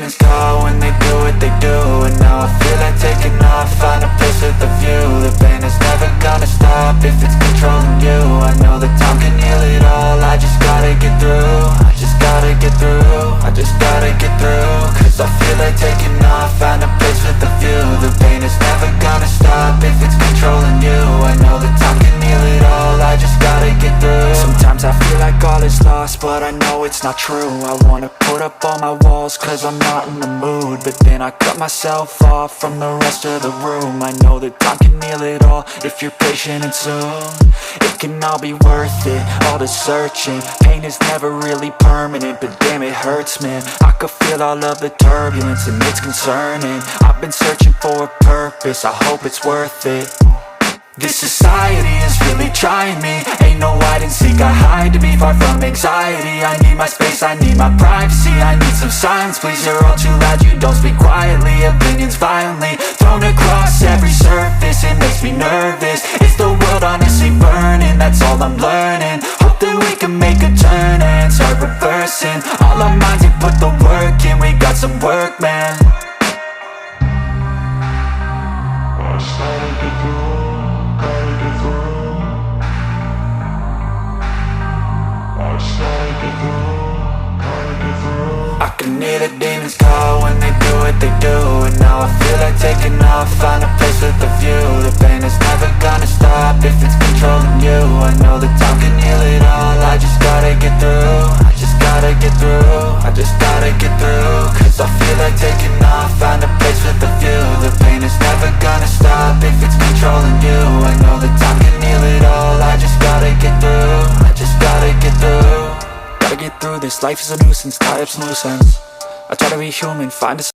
demons call when they do what they do. And now I feel like taking off, find a place with a view. The pain is never gonna stop if it's controlling you. I know that time can heal it all, I just gotta get through. I just gotta get through, I just gotta get through. Cause I feel like taking off, find a place with a view. The pain is never gonna stop if it's controlling you. I know that time can heal it all, I just gotta get through. Sometimes I feel like all is lost, but I know it's not true. I wanna put up all my walls cause I'm not in the mood, but then I cut myself off from the rest of the room. I know that time can heal it all if you're patient and soon. It can all be worth it, all the searching. Pain is never really permanent, but damn it hurts, man. I could feel all of the turbulence and it's concerning. I've been searching for a purpose, I hope it's worth it. This society is really trying me. Ain't no hide and seek, I hide to be far from anxiety. I need my space, I need my privacy. I need some silence, please, you're all too loud. You don't speak quietly, opinions violently thrown across every surface. It makes me nervous, is the world honestly burning? That's all I'm learning. Hope that we can make a turn and start reversing. All our minds have put the work in, we got some work, man. I can hear the demons call when they do what they do. And now I feel like taking off, find a place with a view. The pain is never gonna stop if it's controlling you. I know that time can heal it all, I just gotta get through. I just gotta get through, I just gotta get through. Cause I feel like taking off, find a place with a view. The pain is never gonna stop if it's controlling you. I know that time can heal it all, I just gotta get through. I just gotta get through. Gotta get through this, life is a nuisance, tie up some loose ends. I try to be human, find a